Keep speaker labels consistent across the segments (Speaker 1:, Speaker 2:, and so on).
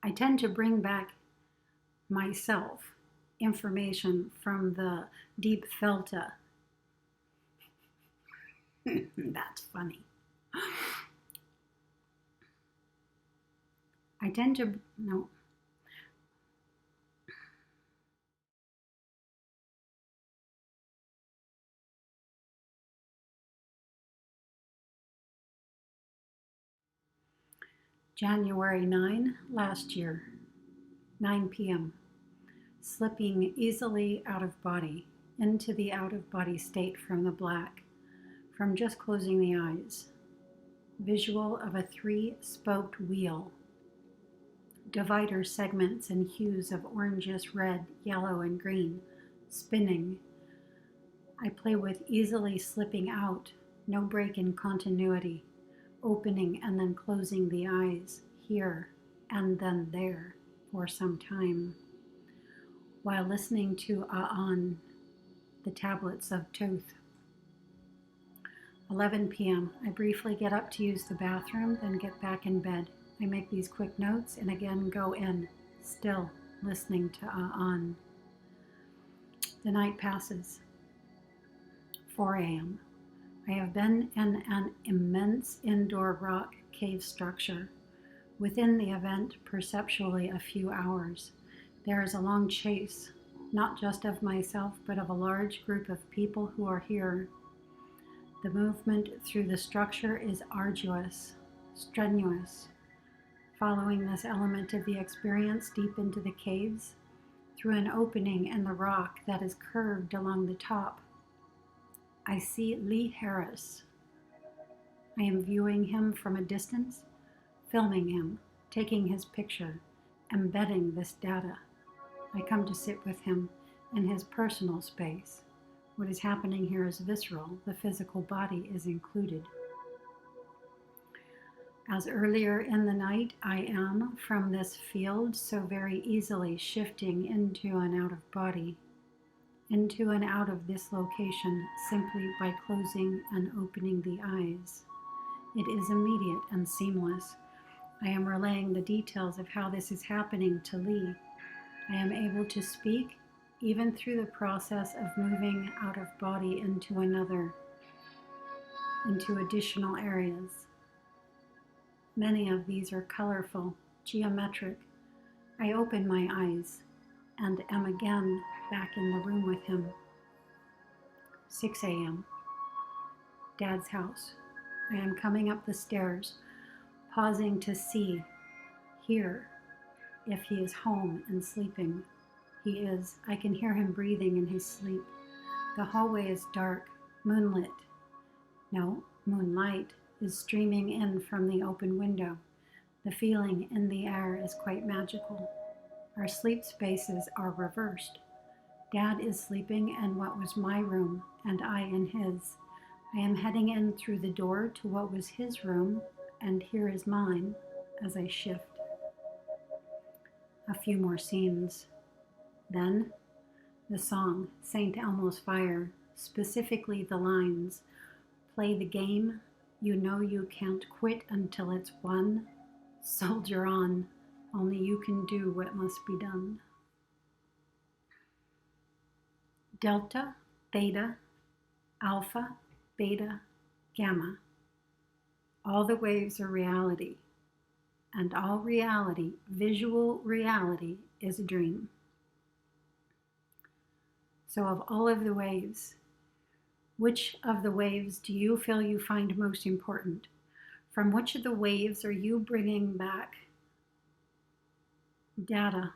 Speaker 1: I tend to bring back myself information from the deep filter. That's funny. I tend to, no. January 9 last year, 9 p.m. Slipping easily out of body, into the out of body state from the black, from just closing the eyes. Visual of a 3-spoked wheel. Divider segments and hues of orangish red, yellow, and green, spinning. I play with easily slipping out, no break in continuity, opening and then closing the eyes, here and then there, for some time, while listening to Aan, the tablets of Thoth. 11 p.m. I briefly get up to use the bathroom, then get back in bed. I make these quick notes and again go in, still listening to Aan. The night passes. 4 a.m. I have been in an immense indoor rock cave structure. Within the event, perceptually a few hours. There is a long chase, not just of myself, but of a large group of people who are here. The movement through the structure is arduous, strenuous. Following this element of the experience deep into the caves, through an opening in the rock that is curved along the top, I see Lee Harris. I am viewing him from a distance, filming him, taking his picture, embedding this data. I come to sit with him in his personal space. What is happening here is visceral. The physical body is included. As earlier in the night, I am, from this field, so very easily shifting into and out of body, into and out of this location simply by closing and opening the eyes. It is immediate and seamless. I am relaying the details of how this is happening to Lee. I am able to speak even through the process of moving out of body into another, into additional areas. Many of these are colorful, geometric. I open my eyes and am again back in the room with him. 6 a.m. Dad's house. I am coming up the stairs, pausing to see, hear, if he is home and sleeping. He is. I can hear him breathing in his sleep. The hallway is dark, moonlit. No, moonlight is streaming in from the open window. The feeling in the air is quite magical. Our sleep spaces are reversed. Dad is sleeping in what was my room, and I in his. I am heading in through the door to what was his room, and here is mine as I shift. A few more scenes. Then, the song, St. Elmo's Fire, specifically the lines, play the game, you know you can't quit until it's won. Soldier on, only you can do what must be done. Delta, theta, alpha, beta, gamma. All the waves are reality, and all reality, visual reality, is a dream. So of all of the waves, which of the waves do you feel you find most important? From which of the waves are you bringing back data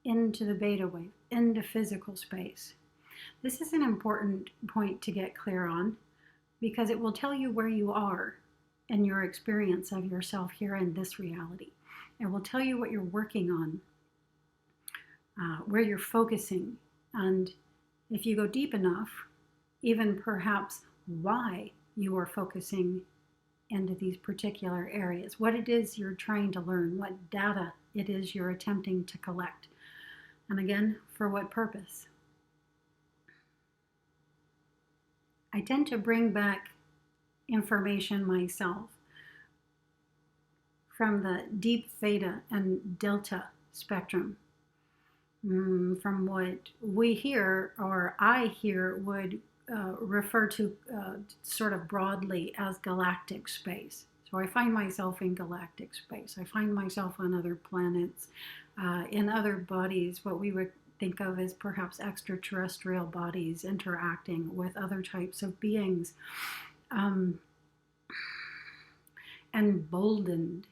Speaker 1: into the beta wave, into physical space? This is an important point to get clear on because it will tell you where you are in your experience of yourself here in this reality. It will tell you what you're working on, where you're focusing, and if you go deep enough, even perhaps why you are focusing into these particular areas, what it is you're trying to learn, what data it is you're attempting to collect, and again, for what purpose. I tend to bring back information myself from the deep theta and delta spectrum. From what we hear, or I hear, would refer to sort of broadly as galactic space. So I find myself in galactic space. I find myself on other planets, in other bodies, what we would think of as perhaps extraterrestrial bodies interacting with other types of beings, emboldened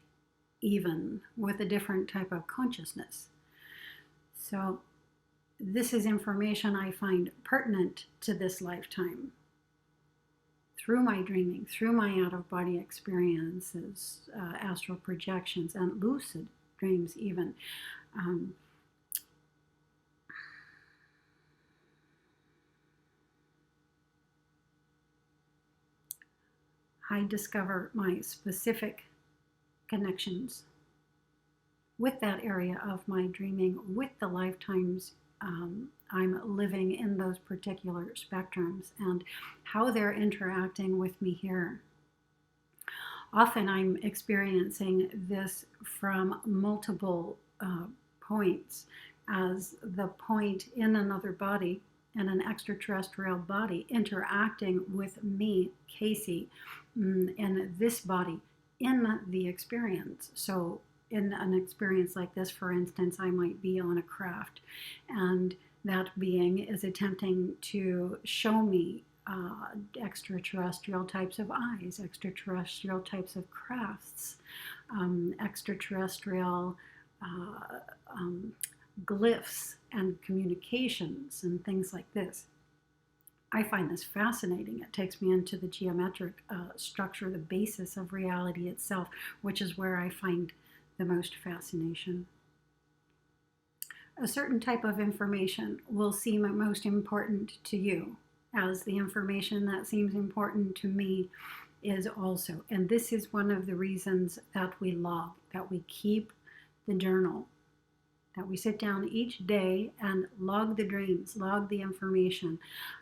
Speaker 1: even with a different type of consciousness. So this is information I find pertinent to this lifetime through my dreaming, through my out-of-body experiences, astral projections, and lucid dreams even. I discover my specific connections with that area of my dreaming, with the lifetimes I'm living in those particular spectrums, and how they're interacting with me here. Often I'm experiencing this from multiple points, as the point in another body, in an extraterrestrial body, interacting with me, Casey, in this body, in the experience. So in an experience like this, for instance, I might be on a craft, and that being is attempting to show me extraterrestrial types of eyes, extraterrestrial types of crafts, extraterrestrial glyphs and communications and things like this. I find this fascinating. It takes me into the geometric structure, the basis of reality itself, which is where I find the most fascination. A certain type of information will seem most important to you, as the information that seems important to me is also. And this is one of the reasons that we log, that we keep the journal, that we sit down each day and log the dreams, log the information,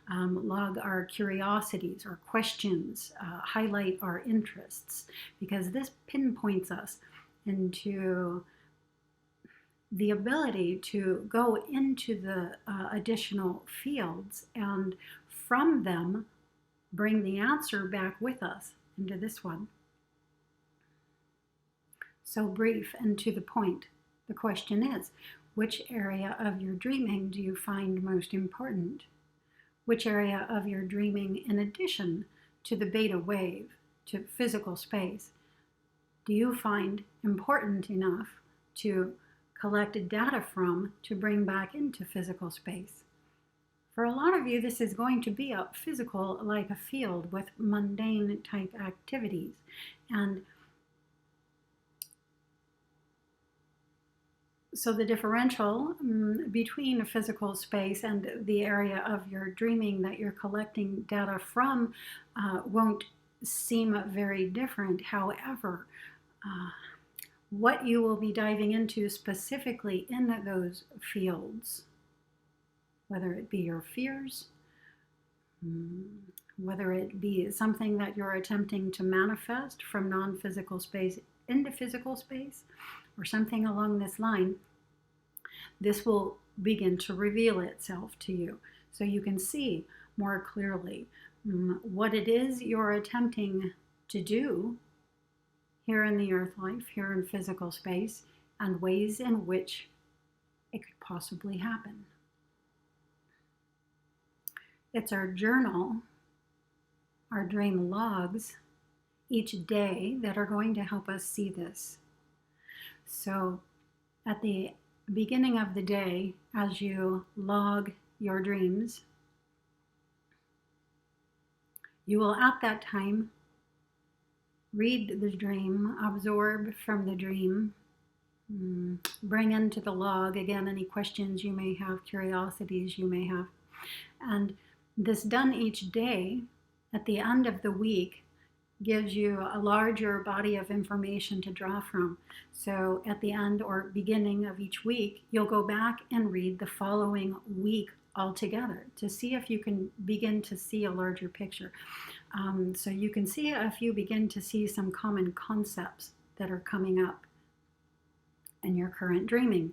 Speaker 1: log our curiosities, our questions, highlight our interests, because this pinpoints us into the ability to go into the additional fields, and from them bring the answer back with us into this one. So brief and to the point. The question is, which area of your dreaming do you find most important? Which area of your dreaming, in addition to the beta wave, to physical space, do you find important enough to collect data from to bring back into physical space? For a lot of you, this is going to be a physical, like a field with mundane type activities. And so the differential between a physical space and the area of your dreaming that you're collecting data from won't seem very different. However, what you will be diving into specifically in those fields, whether it be your fears, whether it be something that you're attempting to manifest from non-physical space into physical space, or something along this line, this will begin to reveal itself to you, so you can see more clearly what it is you're attempting to do here in the earth life, here in physical space, and ways in which it could possibly happen. It's our journal, our dream logs each day that are going to help us see this. So at the beginning of the day, as you log your dreams, you will at that time read the dream, absorb from the dream, bring into the log again any questions you may have, curiosities you may have. And this done each day, at the end of the week, gives you a larger body of information to draw from. So at the end or beginning of each week, you'll go back and read the following week altogether to see if you can begin to see a larger picture. So you can see if you begin to see some common concepts that are coming up in your current dreaming.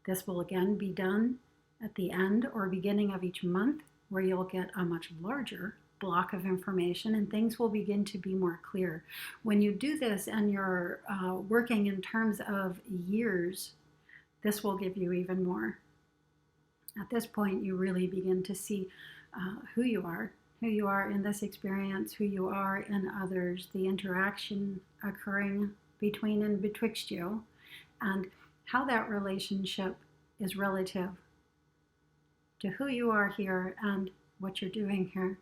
Speaker 1: This will again be done at the end or beginning of each month, where you'll get a much larger block of information and things will begin to be more clear. When you do this and you're working in terms of years, this will give you even more. At this point, you really begin to see who you are in this experience, who you are in others, the interaction occurring between and betwixt you, and how that relationship is relative to who you are here and what you're doing here.